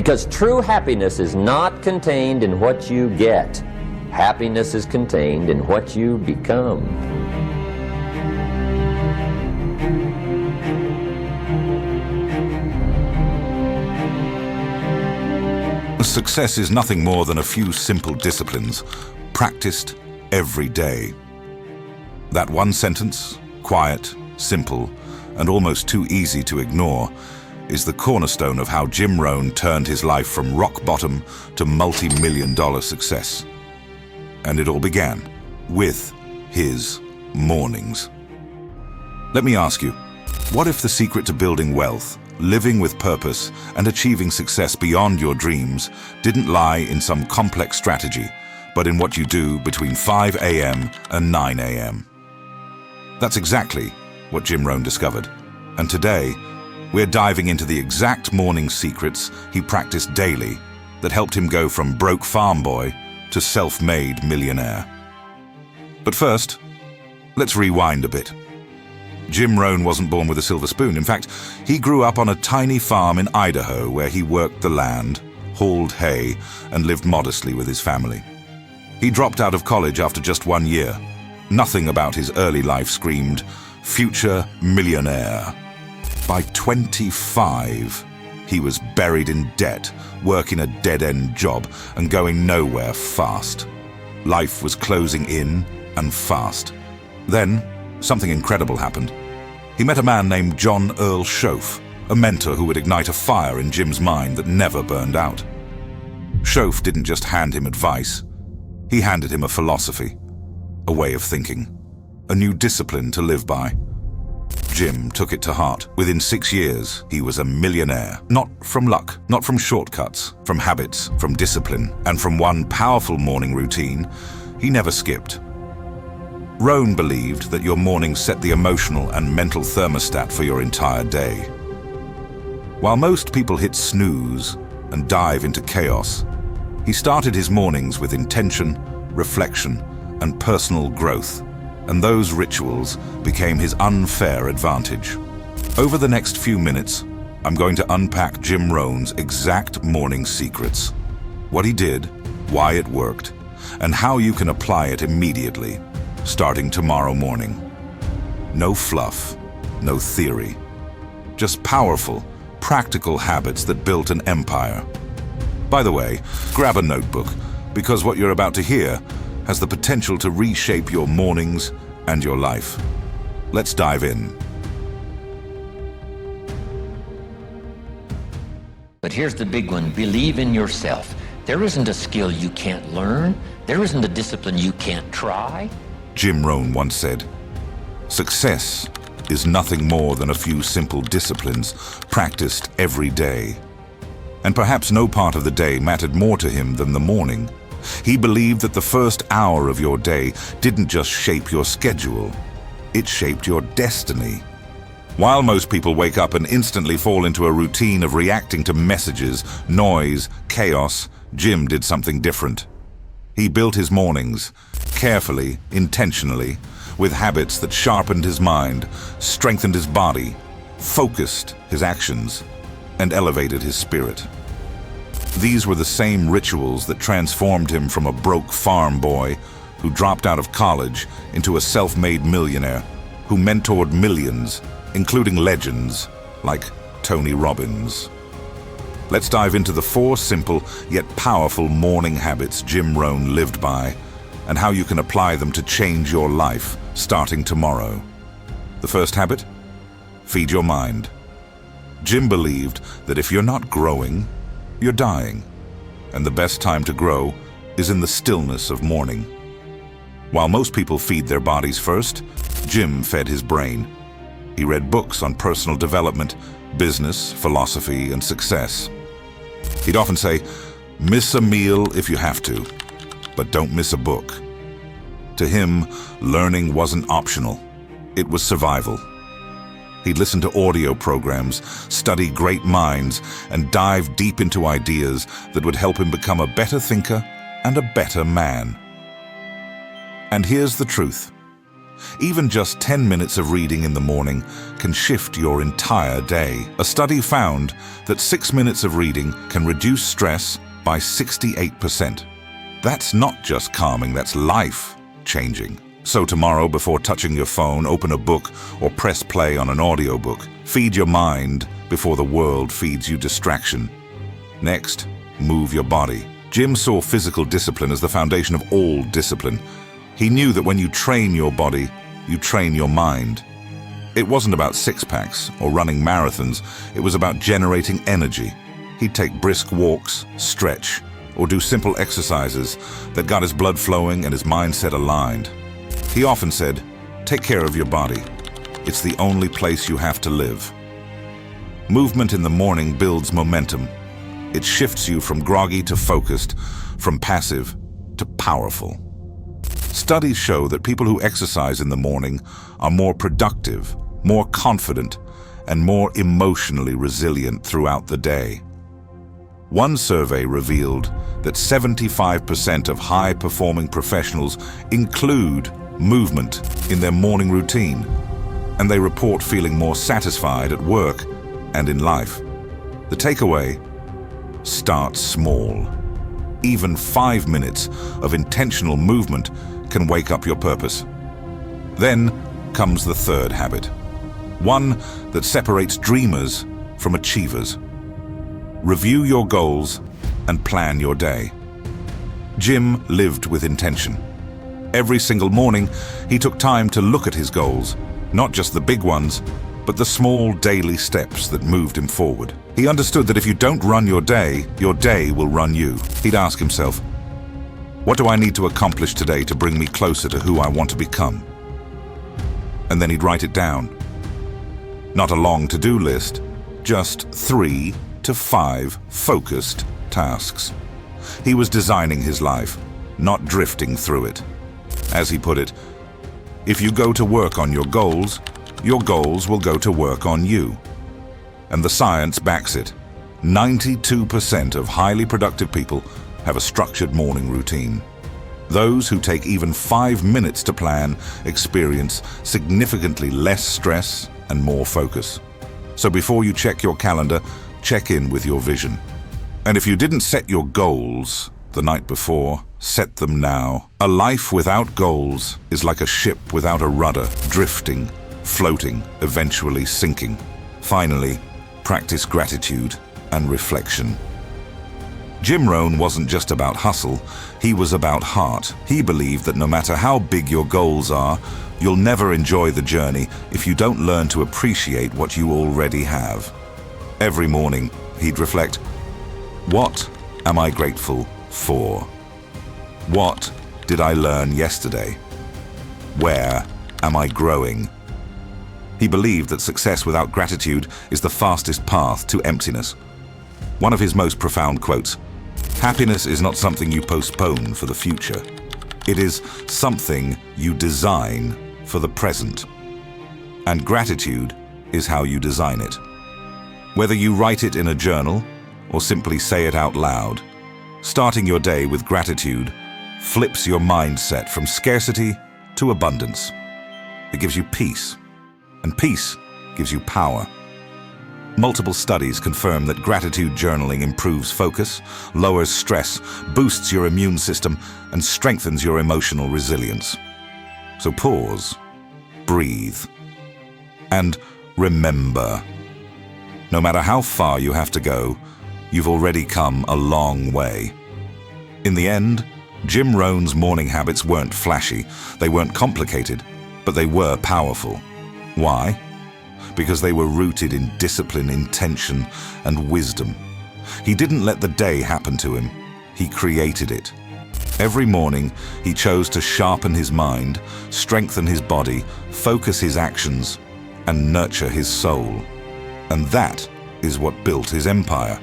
Because true happiness is not contained in what you get. Happiness is contained in what you become. Success is nothing more than a few simple disciplines, practiced every day. That one sentence, quiet, simple, and almost too easy to ignore, is the cornerstone of how Jim Rohn turned his life from rock bottom to multi-million-dollar success. And it all began with his mornings. Let me ask you, what if the secret to building wealth, living with purpose, and achieving success beyond your dreams didn't lie in some complex strategy, but in what you do between 5 a.m. and 9 a.m.? That's exactly what Jim Rohn discovered. And today, we're diving into the exact morning secrets he practiced daily that helped him go from broke farm boy to self-made millionaire. But first, let's rewind a bit. Jim Rohn wasn't born with a silver spoon. In fact, he grew up on a tiny farm in Idaho where he worked the land, hauled hay, and lived modestly with his family. He dropped out of college after just 1 year. Nothing about his early life screamed, "Future millionaire." By 25, he was buried in debt, working a dead-end job, and going nowhere fast. Life was closing in and fast. Then, something incredible happened. He met a man named John Earl Shoaff, a mentor who would ignite a fire in Jim's mind that never burned out. Shoaff didn't just hand him advice. He handed him a philosophy, a way of thinking, a new discipline to live by. Jim took it to heart. Within 6 years, he was a millionaire. Not from luck, not from shortcuts, from habits, from discipline, and from one powerful morning routine he never skipped. Rohn believed that your mornings set the emotional and mental thermostat for your entire day. While most people hit snooze and dive into chaos, he started his mornings with intention, reflection, and personal growth, and those rituals became his unfair advantage. Over the next few minutes, I'm going to unpack Jim Rohn's exact morning secrets, what he did, why it worked, and how you can apply it immediately, starting tomorrow morning. No fluff, no theory, just powerful, practical habits that built an empire. By the way, grab a notebook, because what you're about to hear has the potential to reshape your mornings and your life. Let's dive in. But here's the big one, believe in yourself. There isn't a skill you can't learn. There isn't a discipline you can't try. Jim Rohn once said, "Success is nothing more than a few simple disciplines practiced every day." And perhaps no part of the day mattered more to him than the morning. He believed that the first hour of your day didn't just shape your schedule, it shaped your destiny. While most people wake up and instantly fall into a routine of reacting to messages, noise, chaos, Jim did something different. He built his mornings, carefully, intentionally, with habits that sharpened his mind, strengthened his body, focused his actions, and elevated his spirit. These were the same rituals that transformed him from a broke farm boy who dropped out of college into a self-made millionaire who mentored millions, including legends like Tony Robbins. Let's dive into the 4 simple yet powerful morning habits Jim Rohn lived by and how you can apply them to change your life starting tomorrow. The first habit? Feed your mind. Jim believed that if you're not growing, you're dying, and the best time to grow is in the stillness of morning. While most people feed their bodies first, Jim fed his brain. He read books on personal development, business, philosophy, and success. He'd often say, "Miss a meal if you have to, but don't miss a book." To him, learning wasn't optional. It was survival. He'd listen to audio programs, study great minds, and dive deep into ideas that would help him become a better thinker and a better man. And here's the truth. Even just 10 minutes of reading in the morning can shift your entire day. A study found that 6 minutes of reading can reduce stress by 68%. That's not just calming, that's life-changing. So tomorrow, before touching your phone, open a book or press play on an audiobook. Feed your mind before the world feeds you distraction. Next, move your body. Jim saw physical discipline as the foundation of all discipline. He knew that when you train your body, you train your mind. It wasn't about six-packs or running marathons. It was about generating energy. He'd take brisk walks, stretch, or do simple exercises that got his blood flowing and his mindset aligned. He often said, "Take care of your body. It's the only place you have to live." Movement in the morning builds momentum. It shifts you from groggy to focused, from passive to powerful. Studies show that people who exercise in the morning are more productive, more confident, and more emotionally resilient throughout the day. One survey revealed that 75% of high-performing professionals include movement in their morning routine, and they report feeling more satisfied at work and in life. The takeaway: start small. Even 5 minutes of intentional movement can wake up your purpose. Then comes the third habit, one that separates dreamers from achievers. Review your goals and plan your day. Jim lived with intention. Every single morning, he took time to look at his goals, not just the big ones, but the small daily steps that moved him forward. He understood that if you don't run your day will run you. He'd ask himself, what do I need to accomplish today to bring me closer to who I want to become? And then he'd write it down. Not a long to-do list, just 3 to 5 focused tasks. He was designing his life, not drifting through it. As he put it, if you go to work on your goals will go to work on you. And the science backs it. 92% of highly productive people have a structured morning routine. Those who take even 5 minutes to plan experience significantly less stress and more focus. So before you check your calendar, check in with your vision. And if you didn't set your goals the night before, set them now. A life without goals is like a ship without a rudder, drifting, floating, eventually sinking. Finally, practice gratitude and reflection. Jim Rohn wasn't just about hustle, he was about heart. He believed that no matter how big your goals are, you'll never enjoy the journey if you don't learn to appreciate what you already have. Every morning, he'd reflect, what am I grateful for? What did I learn yesterday? Where am I growing? He believed that success without gratitude is the fastest path to emptiness. One of his most profound quotes, "Happiness is not something you postpone for the future. It is something you design for the present. And gratitude is how you design it." Whether you write it in a journal or simply say it out loud, starting your day with gratitude flips your mindset from scarcity to abundance. It gives you peace, and peace gives you power. Multiple studies confirm that gratitude journaling improves focus, lowers stress, boosts your immune system, and strengthens your emotional resilience. So pause, breathe, and remember. No matter how far you have to go, you've already come a long way. In the end, Jim Rohn's morning habits weren't flashy, they weren't complicated, but they were powerful. Why? Because they were rooted in discipline, intention, and wisdom. He didn't let the day happen to him, he created it. Every morning, he chose to sharpen his mind, strengthen his body, focus his actions, and nurture his soul. And that is what built his empire.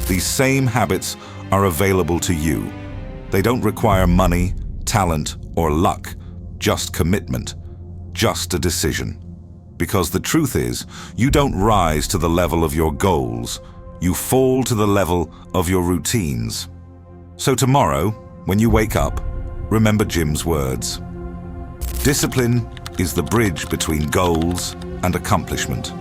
These same habits are available to you. They don't require money, talent, or luck, just commitment, just a decision. Because the truth is, you don't rise to the level of your goals, you fall to the level of your routines. So tomorrow, when you wake up, remember Jim's words. Discipline is the bridge between goals and accomplishment.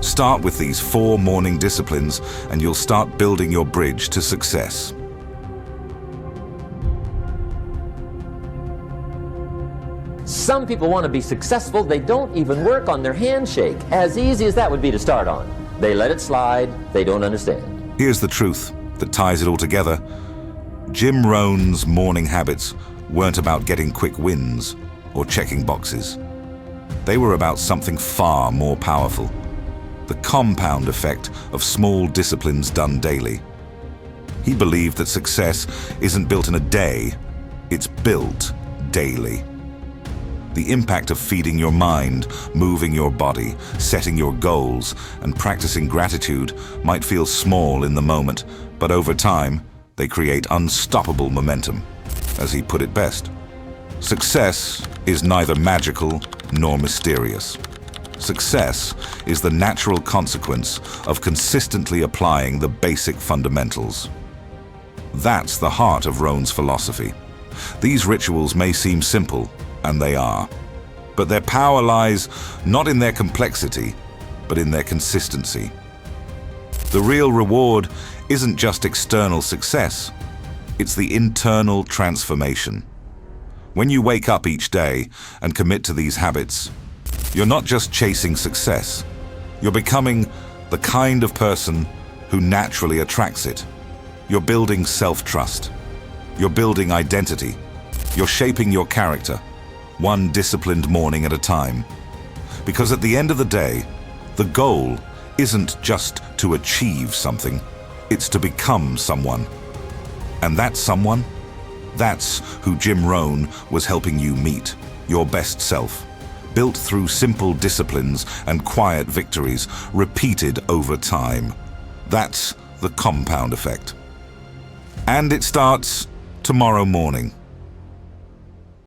Start with these 4 morning disciplines and you'll start building your bridge to success. Some people want to be successful, they don't even work on their handshake. As easy as that would be to start on. They let it slide, they don't understand. Here's the truth that ties it all together. Jim Rohn's morning habits weren't about getting quick wins or checking boxes. They were about something far more powerful. The compound effect of small disciplines done daily. He believed that success isn't built in a day, it's built daily. The impact of feeding your mind, moving your body, setting your goals, and practicing gratitude might feel small in the moment, but over time, they create unstoppable momentum. As he put it best, success is neither magical nor mysterious. Success is the natural consequence of consistently applying the basic fundamentals. That's the heart of Rohn's philosophy. These rituals may seem simple, and they are. But their power lies not in their complexity, but in their consistency. The real reward isn't just external success, it's the internal transformation. When you wake up each day and commit to these habits, you're not just chasing success, you're becoming the kind of person who naturally attracts it. You're building self-trust, you're building identity, you're shaping your character, one disciplined morning at a time. Because at the end of the day, the goal isn't just to achieve something, it's to become someone. And that someone, that's who Jim Rohn was helping you meet, your best self, built through simple disciplines and quiet victories, repeated over time. That's the compound effect. And it starts tomorrow morning.